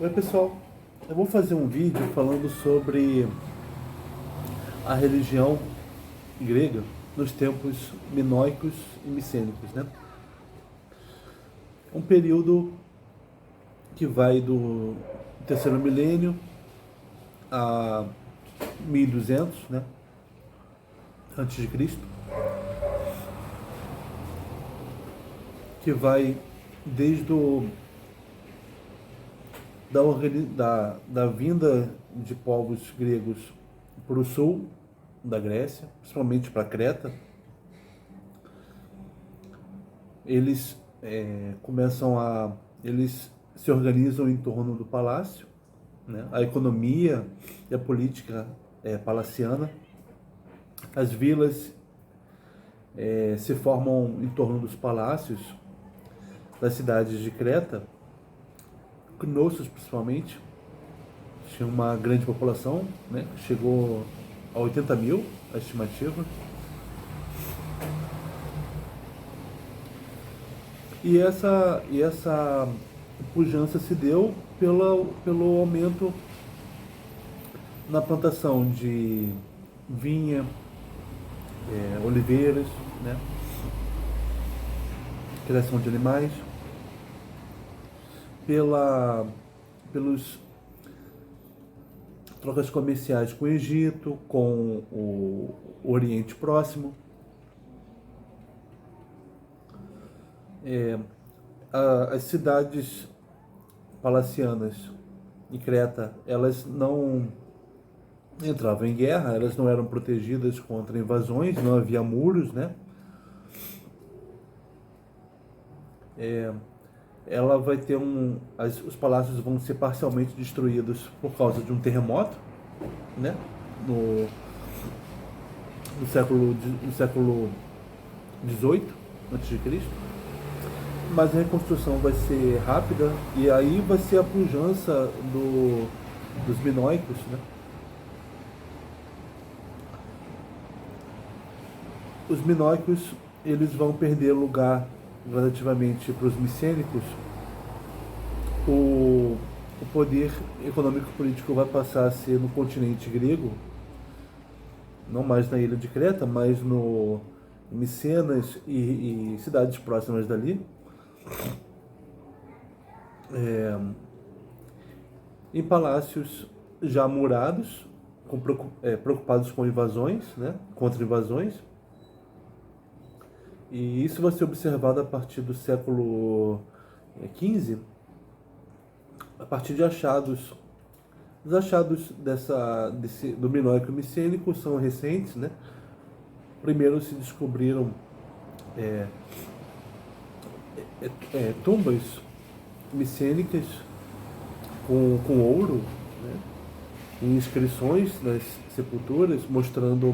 Oi pessoal, eu vou fazer um vídeo falando sobre a religião grega nos tempos minoicos e micênicos, né? Um período que vai do terceiro milênio a 1200, né? Antes de Cristo, que vai desde da vinda de povos gregos para o sul da Grécia, principalmente para Creta. Eles eles se organizam em torno do palácio, né? A economia e a política palaciana. As vilas se formam em torno dos palácios das cidades de Creta, Knossos principalmente. Tinha uma grande população, né? Chegou a 80 mil, a estimativa. E essa pujança se deu pelo aumento na plantação de vinha, oliveiras, né? Criação de animais, pelos trocas comerciais com o Egito, com o Oriente Próximo. As cidades palacianas em Creta, elas não entravam em guerra, elas não eram protegidas contra invasões, não havia muros, né? Ela vai ter os palácios vão ser parcialmente destruídos por causa de um terremoto, né? No século 18 antes de Cristo. Mas a reconstrução vai ser rápida e aí vai ser a pujança dos minoicos, né? Os minoicos, eles vão perder lugar gradativamente para os micênicos. O poder econômico e político vai passar a ser no continente grego, não mais na ilha de Creta, mas no Micenas e cidades próximas dali. Em palácios já murados, preocupados com invasões, né? Contra invasões. E isso vai ser observado a partir do século XV, a partir de achados. Os achados do minoico micênico são recentes, né? Primeiro se descobriram tumbas micênicas com ouro, né? Em inscrições nas sepulturas, mostrando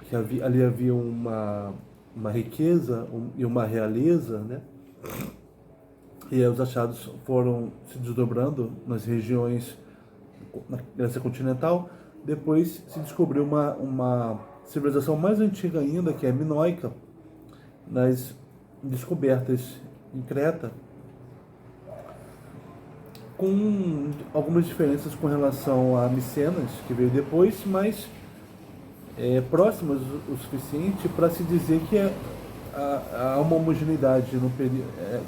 que ali havia uma riqueza e uma realeza, né? E aí os achados foram se desdobrando nas regiões na Grécia continental. Depois se descobriu uma civilização mais antiga ainda, que é a minoica, nas descobertas em Creta, com algumas diferenças com relação a Micenas, que veio depois, mas próximas o suficiente para se dizer que há uma homogeneidade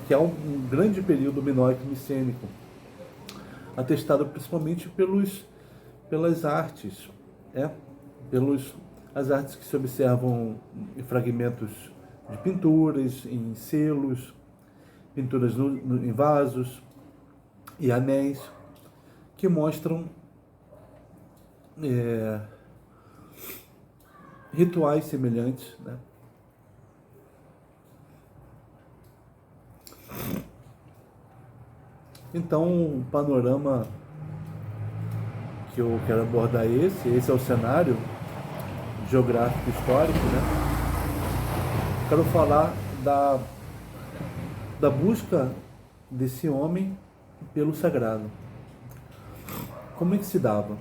que há um grande período minoico micênico, atestado principalmente pelas artes, as artes que se observam em fragmentos de pinturas, em selos, pinturas em vasos e anéis, que mostram rituais semelhantes, né? Então, o panorama que eu quero abordar esse é o cenário geográfico histórico, né? Quero falar da busca desse homem pelo sagrado. Como é que se dava?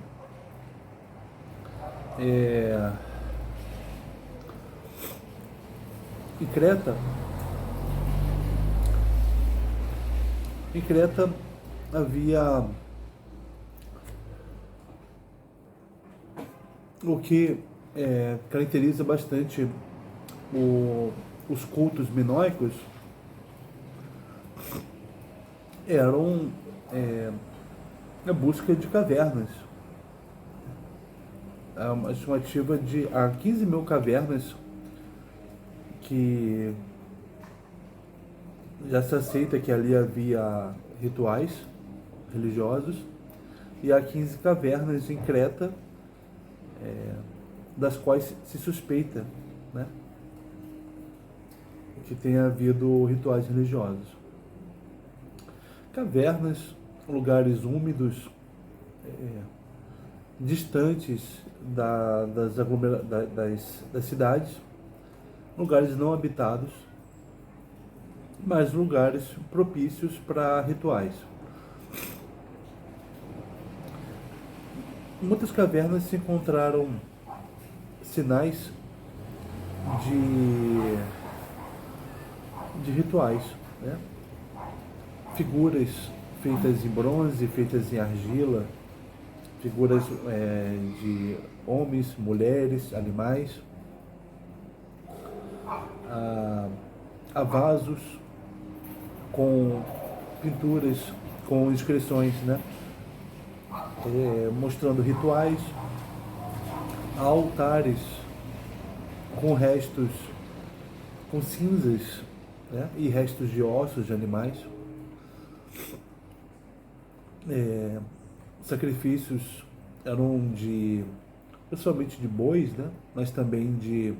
Em Creta havia o que caracteriza bastante os cultos minoicos eram a busca de cavernas. Há uma estimativa de 15 mil cavernas que já se aceita que ali havia rituais religiosos, e há 15 cavernas em Creta, das quais se suspeita, né, que tenha havido rituais religiosos. Cavernas, lugares úmidos, distantes das cidades, lugares não habitados, mas lugares propícios para rituais. Em muitas cavernas se encontraram sinais de rituais, né? Figuras feitas em bronze, feitas em argila, figuras de homens, mulheres, animais, a vasos com pinturas, com inscrições, né? Mostrando rituais, altares com restos, com cinzas, né? E restos de ossos de animais, sacrifícios eram pessoalmente de bois, né? Mas também de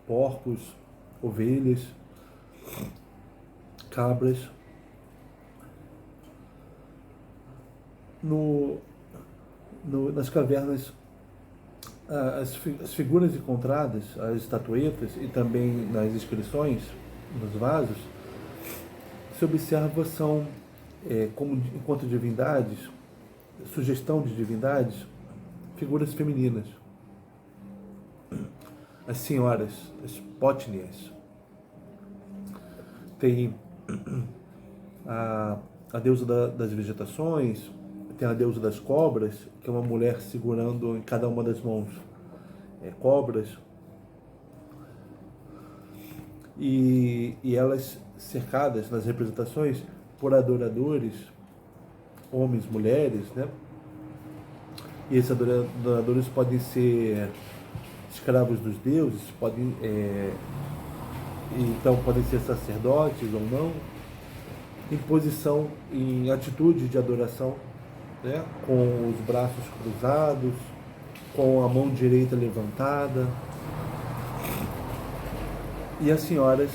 porcos, ovelhas, cabras. Nas cavernas, as figuras encontradas, as estatuetas e também nas inscrições, nos vasos, se observa são, como enquanto divindades, sugestão de divindades, figuras femininas. As senhoras, as potnias. Tem a deusa das vegetações, tem a deusa das cobras, que é uma mulher segurando em cada uma das mãos cobras, e elas cercadas nas representações por adoradores, homens, mulheres, né? E esses adoradores podem ser escravos dos deuses, então podem ser sacerdotes ou não, em atitude de adoração, né? Com os braços cruzados, com a mão direita levantada, e as senhoras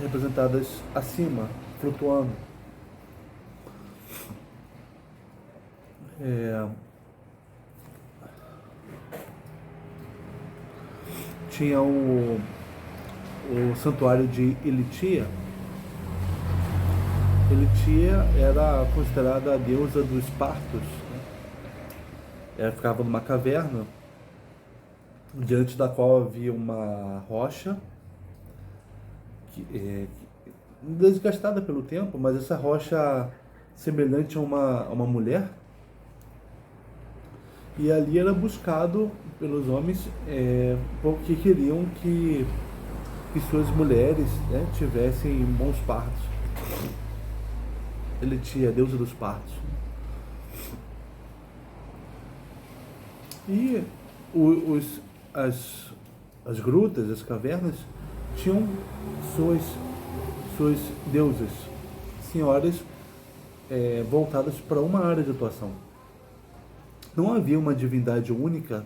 representadas acima, flutuando. Tinha o santuário de Elitia. Elitia era considerada a deusa dos partos, né? Ela ficava numa caverna, diante da qual havia uma rocha desgastada pelo tempo, mas essa rocha semelhante a uma mulher, e ali era buscado pelos homens porque queriam que suas mulheres, né, tivessem bons partos. Ele tinha a deusa dos partos. E as grutas, as cavernas, tinham suas deusas, senhoras voltadas para uma área de atuação. Não havia uma divindade única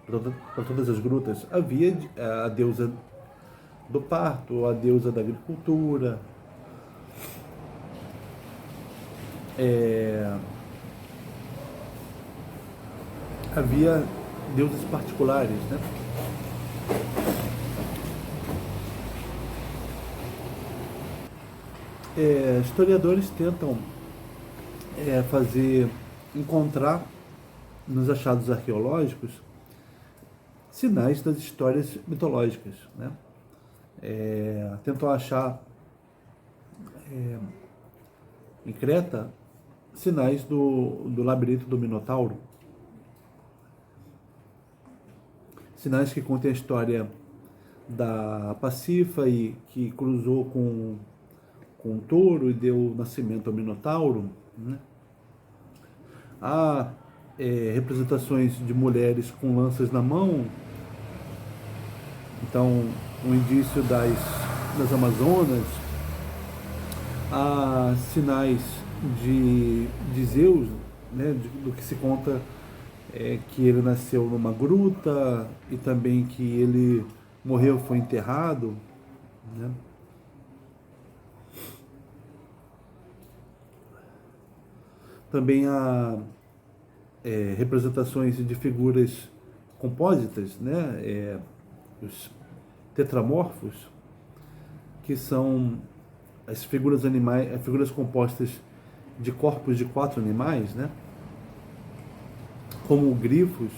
para todas as grutas. Havia a deusa do parto, a deusa da agricultura, havia deuses particulares, né? Historiadores tentam encontrar nos achados arqueológicos sinais das histórias mitológicas, né? Tentam achar em Creta sinais do labirinto do Minotauro. Sinais que contem a história da Pasífae, que cruzou com um touro e deu nascimento ao Minotauro, né? Há representações de mulheres com lanças na mão, então um indício das Amazonas. Há sinais de Zeus, né, do que se conta que ele nasceu numa gruta e também que ele morreu, foi enterrado, né? Também há representações de figuras compósitas, né? Os tetramorfos, que são as figuras animais, as figuras compostas de corpos de 4 animais, né? Como grifos,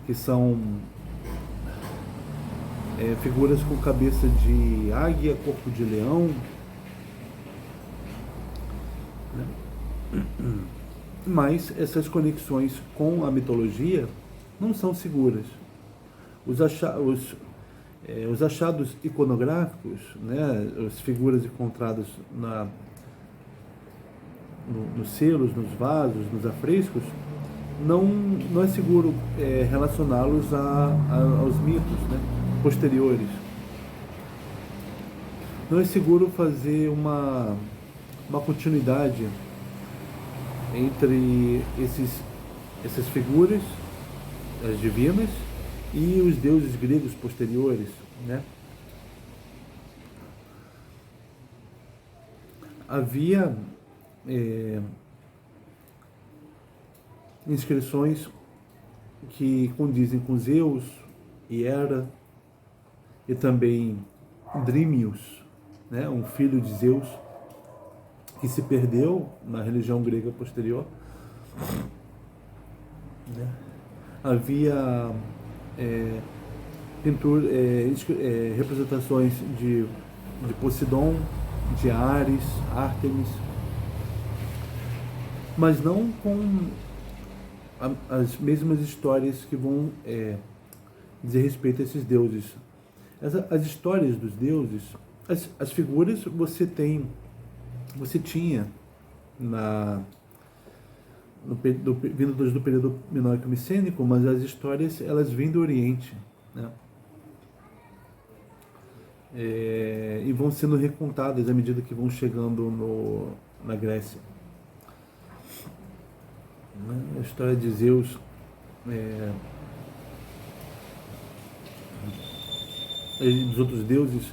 que são figuras com cabeça de águia, corpo de leão, né? Mas essas conexões com a mitologia não são seguras. Os achados iconográficos, né, as figuras encontradas nos selos, nos vasos, nos afrescos, não é seguro relacioná-los aos mitos, né, posteriores. Não é seguro fazer uma continuidade entre essas figuras, as divinas, e os deuses gregos posteriores, né? Havia inscrições que condizem com Zeus e Hera, e também Drimius, né, um filho de Zeus que se perdeu na religião grega posterior, né? Havia representações de Poseidon, de Ares, Ártemis, mas não com as mesmas histórias que vão dizer respeito a esses deuses. As histórias dos deuses, as figuras você tinha vindo do período minoico-micênico, mas as histórias elas vêm do Oriente, né? E vão sendo recontadas à medida que vão chegando na Grécia. A história de Zeus e dos outros deuses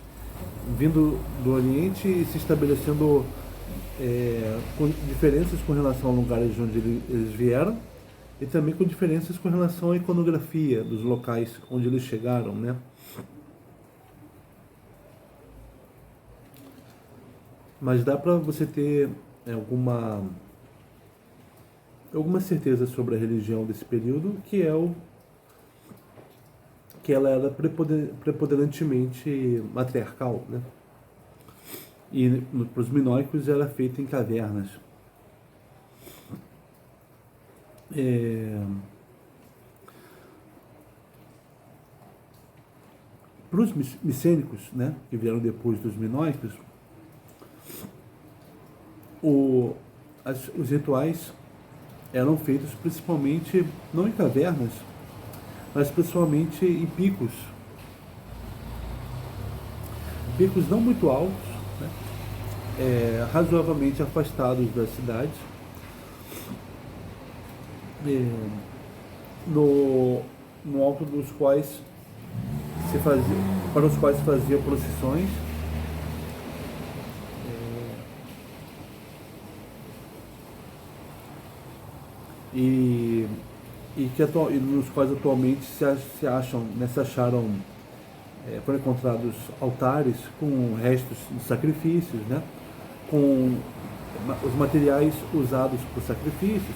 vindo do Oriente e se estabelecendo com diferenças com relação a lugares de onde eles vieram, e também com diferenças com relação à iconografia dos locais onde eles chegaram, né? Mas dá para você ter alguma certeza sobre a religião desse período, que ela era preponderantemente matriarcal, né? E para os minoicos era feita em cavernas. Para os micênicos, né, que vieram depois dos minoicos, os rituais eram feitos principalmente não em cavernas, mas principalmente em picos não muito altos, né, razoavelmente afastados das cidades, no alto dos quais para os quais se fazia procissões, e nos quais atualmente se acham, né, foram encontrados altares com restos de sacrifícios, né, com os materiais usados por sacrifícios,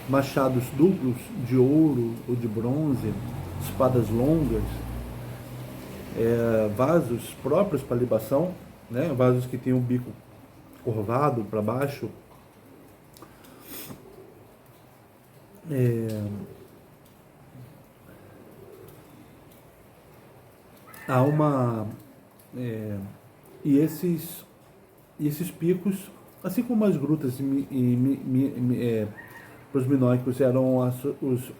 machados duplos de ouro ou de bronze, espadas longas, vasos próprios para libação, né, vasos que têm um bico curvado para baixo, É, há uma é, e esses picos, assim como as grutas para os minoicos eram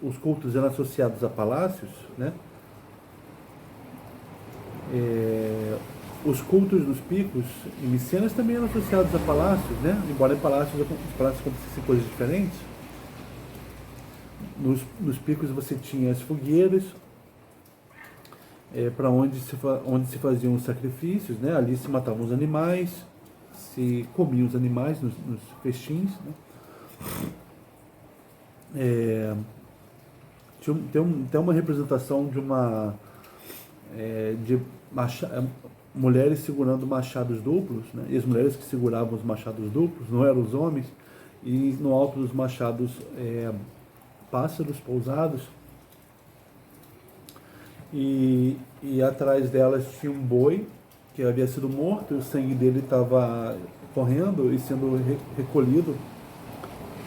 os cultos eram associados a palácios, né? É, os cultos dos picos em Micenas também eram associados a palácios, né? Embora em palácios os palácios acontecessem coisas diferentes. Nos picos você tinha as fogueiras, para onde se faziam os sacrifícios, né? Ali se matavam os animais, se comiam os animais nos festins, né? Tem uma representação de uma de mulheres segurando machados duplos, né? E as mulheres que seguravam os machados duplos não eram os homens, e no alto dos machados pássaros pousados, e atrás delas tinha um boi que havia sido morto, e o sangue dele estava correndo e sendo recolhido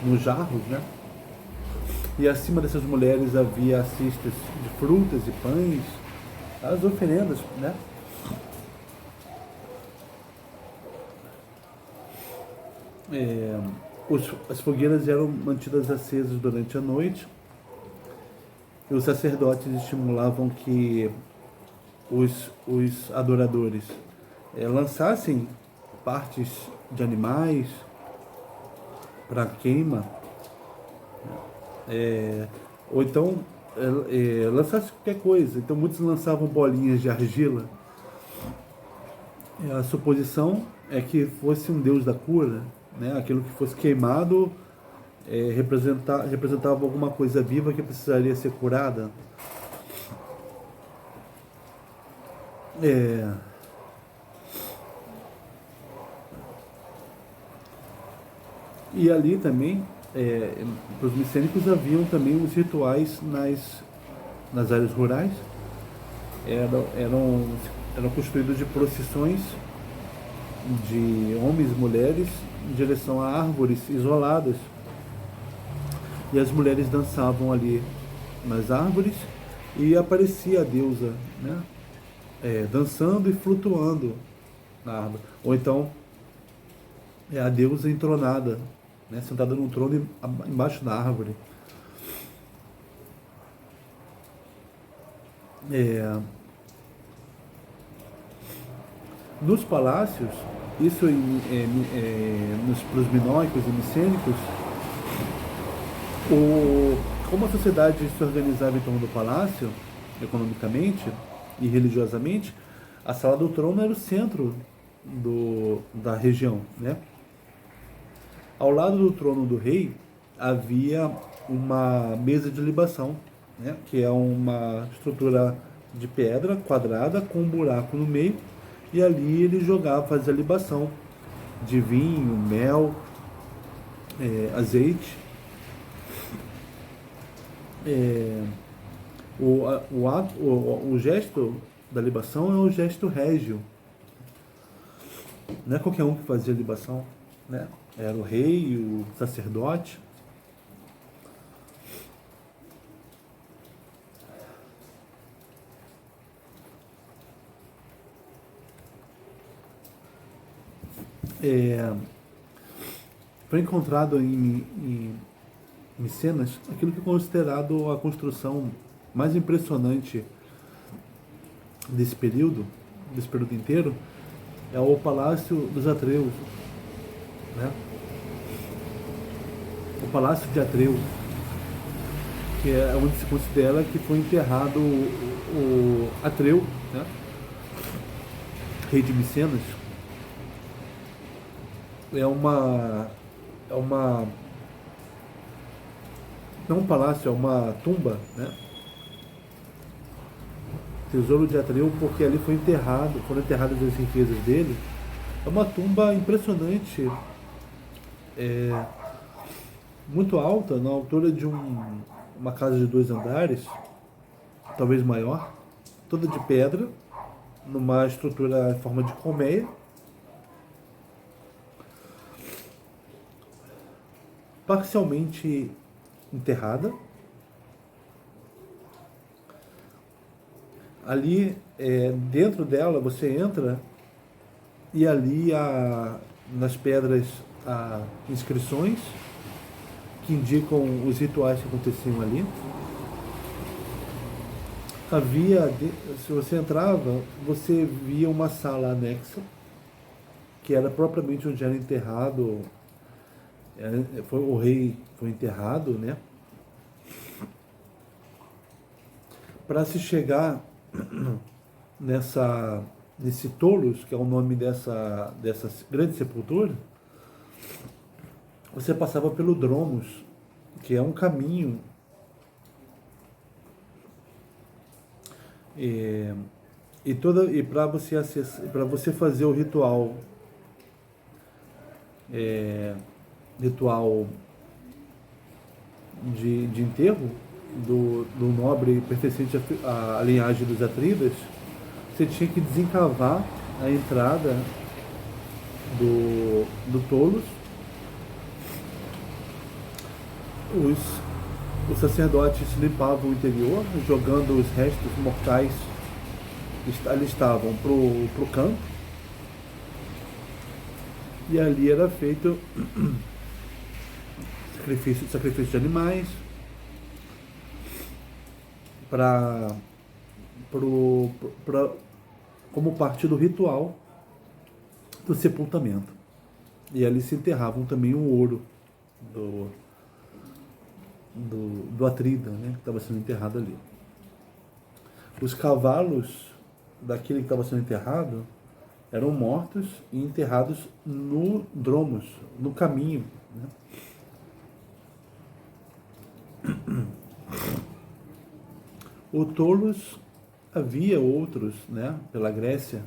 nos jarros, né? E acima dessas mulheres havia cestas de frutas e pães, as oferendas, né? É, as fogueiras eram mantidas acesas durante a noite, e os sacerdotes estimulavam que os adoradores lançassem partes de animais para queima, ou então lançasse qualquer coisa. Então muitos lançavam bolinhas de argila. A suposição é que fosse um deus da cura, né? Aquilo que fosse queimado representava alguma coisa viva que precisaria ser curada. É, e ali também, para os micênicos, haviam também os rituais nas áreas rurais. Eram construídos de procissões de homens e mulheres em direção a árvores isoladas. E as mulheres dançavam ali nas árvores, e aparecia a deusa, né? Dançando e flutuando na árvore. Ou então a deusa entronada, né? Sentada num trono embaixo da árvore. É, nos palácios, isso pros minóicos e micênicos, como a sociedade se organizava em torno do palácio, economicamente e religiosamente, a sala do trono era o centro da região, né? Ao lado do trono do rei havia uma mesa de libação, né? Que é uma estrutura de pedra quadrada com um buraco no meio, e ali ele jogava, fazia libação de vinho, mel, azeite. O gesto da libação é o gesto régio. Não é qualquer um que fazia libação, né? Era o rei, o sacerdote. Foi encontrado em Micenas aquilo que é considerado a construção mais impressionante desse período inteiro, é o Palácio dos Atreus, né? O Palácio de Atreu, que é onde se considera que foi enterrado o Atreu, né? Rei de Micenas. É uma não um palácio, é uma tumba, né? Tesouro de Atreu, porque ali foram enterradas as riquezas dele. É uma tumba impressionante, muito alta, na altura de uma casa de 2 andares, talvez maior, toda de pedra, numa estrutura em forma de colmeia. Parcialmente enterrada. Ali, dentro dela, você entra e ali nas pedras há inscrições que indicam os rituais que aconteciam ali. Se você entrava, você via uma sala anexa, que era propriamente onde era enterrado, o rei foi enterrado, né? Para se chegar nesse Tolos, que é o nome dessa grande sepultura, você passava pelo Dromos, que é um caminho e para você fazer o ritual de enterro do nobre pertencente à linhagem dos Atridas, você tinha que desencavar a entrada do Tolos. Os sacerdotes limpavam o interior, jogando os restos mortais que ali estavam pro campo. E ali era feito sacrifício de animais como parte do ritual do sepultamento. E ali se enterravam também o ouro do Atrida, né, que estava sendo enterrado ali. Os cavalos daquele que estava sendo enterrado eram mortos e enterrados no Dromos, no caminho, né? O Tolos, havia outros, né, pela Grécia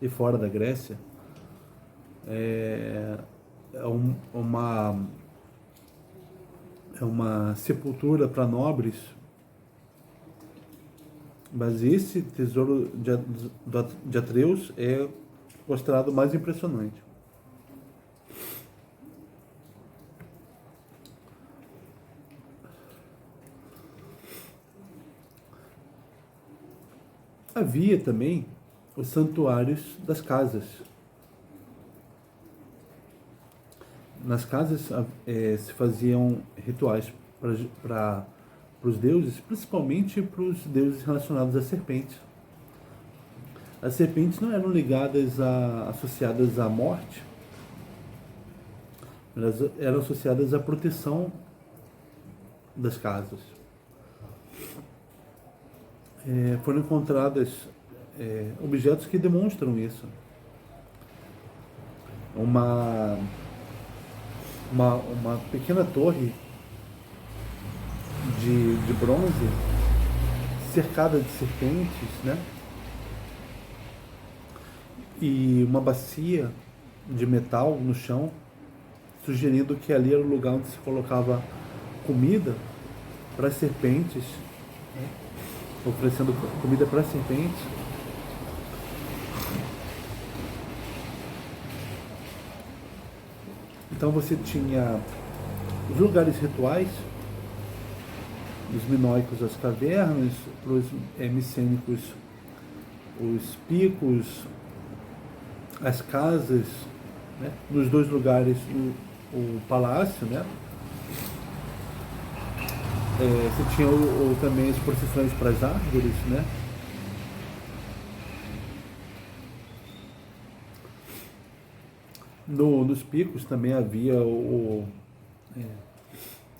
e fora da Grécia. É uma sepultura para nobres, mas esse tesouro de Atreus é mostrado mais impressionante. Havia também os santuários das casas. Nas casas se faziam rituais para os deuses, principalmente para os deuses relacionados às serpentes. As serpentes não eram associadas à morte, elas eram associadas à proteção das casas. Foram encontradas objetos que demonstram isso. Uma pequena torre de bronze cercada de serpentes, né? E uma bacia de metal no chão, sugerindo que ali era o lugar onde se colocava comida para as serpentes, né? Oferecendo comida para as serpentes. Então você tinha os lugares rituais, os minoicos as cavernas, para os micênicos os picos, as casas, né? Nos dois lugares o palácio, né? Você tinha também as procissões para as árvores, né? Nos picos também havia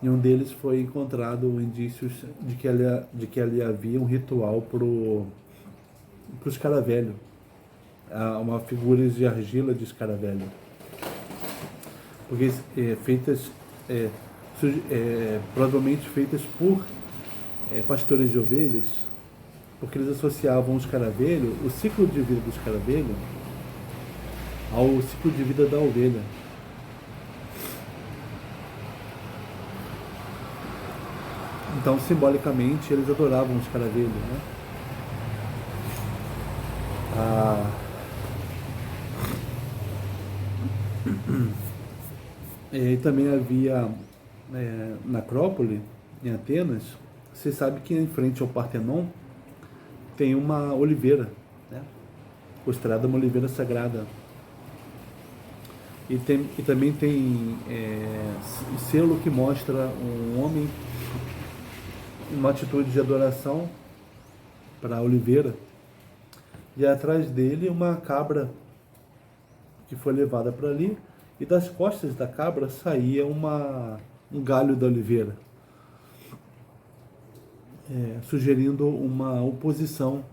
em um deles foi encontrado indícios de que ali havia um ritual para os escaravelho, uma figura de argila de escaravelho, porque feitas provavelmente feitas por pastores de ovelhas, porque eles associavam o escaravelho, o ciclo de vida do escaravelho, ao ciclo de vida da ovelha. Então, simbolicamente, eles adoravam o escaravelho, né? E também havia na Acrópole, em Atenas, você sabe que em frente ao Partenon tem uma oliveira, né? Considerada uma oliveira sagrada. E também tem selo que mostra um homem em uma atitude de adoração para a oliveira. E atrás dele uma cabra que foi levada para ali. E das costas da cabra saía um galho da oliveira, sugerindo uma oposição,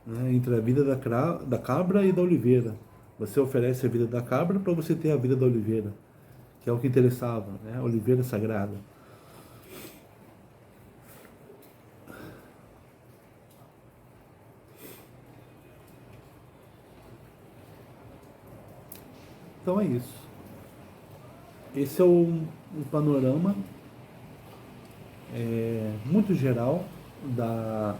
né, entre a vida da cabra e da oliveira. Você oferece a vida da cabra para você ter a vida da oliveira, que é o que interessava, né? A oliveira sagrada. Então é isso. Esse é um panorama muito geral da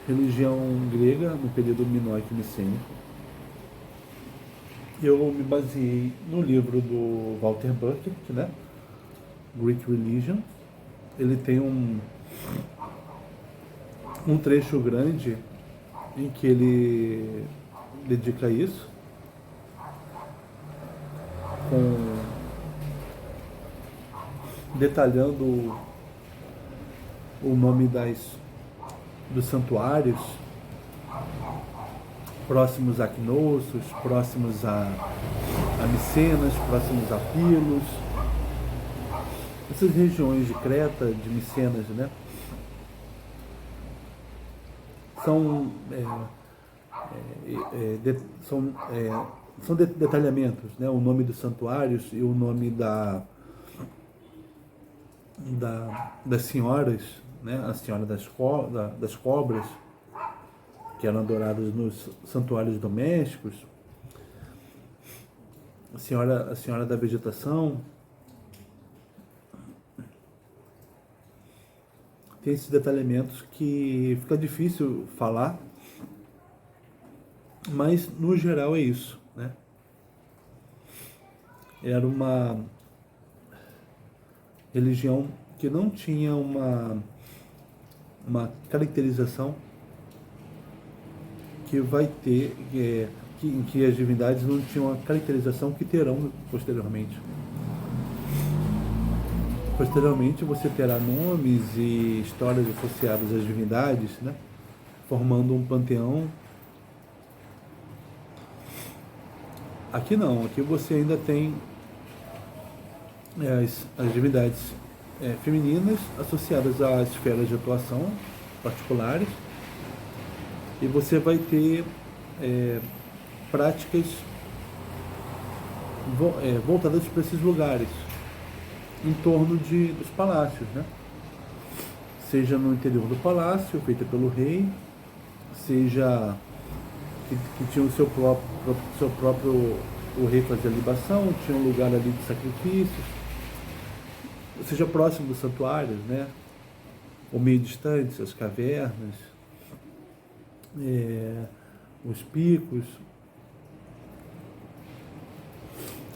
religião grega no período minoico micênico. Eu me baseei no livro do Walter Bucket, né? Greek Religion. Ele tem um trecho grande em que ele dedica a isso, detalhando o nome dos santuários próximos a Knossos, próximos a Micenas, próximos a Pilos. Essas regiões de Creta, de Micenas, né? São detalhamentos, né? O nome dos santuários e o nome das senhoras, né? A senhora das cobras, que eram adoradas nos santuários domésticos, a senhora da vegetação. Tem esses detalhamentos que fica difícil falar, mas no geral é isso, né? Era uma religião que não tinha uma caracterização que vai ter, em que as divindades não tinham a caracterização que terão posteriormente. Posteriormente você terá nomes e histórias associadas às divindades, né? Formando um panteão. Aqui não, aqui você ainda tem as divindades femininas associadas a esferas de atuação particulares, e você vai ter práticas voltadas para esses lugares, em torno dos palácios, né? Seja no interior do palácio, feita pelo rei, seja que tinha o seu próprio o rei fazia libação, tinha um lugar ali de sacrifícios, ou seja, próximo dos santuários, né? Ou meio distantes, as cavernas, os picos,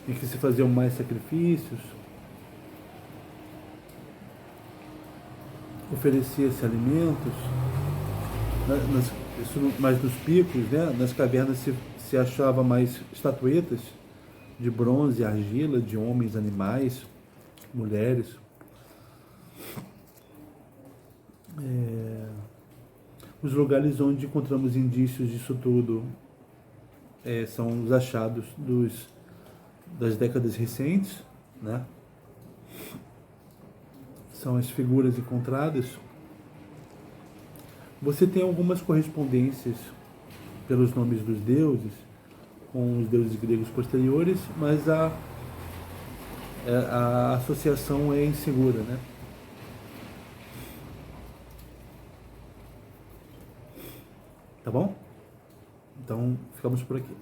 em que se faziam mais sacrifícios, oferecia-se alimentos, mas nos picos, né? Nas cavernas se achava mais estatuetas de bronze e argila, de homens, animais, mulheres. Os lugares onde encontramos indícios disso tudo são os achados das décadas recentes, né? São as figuras encontradas. Você tem algumas correspondências pelos nomes dos deuses com os deuses gregos posteriores, mas a associação é insegura, né? Tá bom? Então, ficamos por aqui.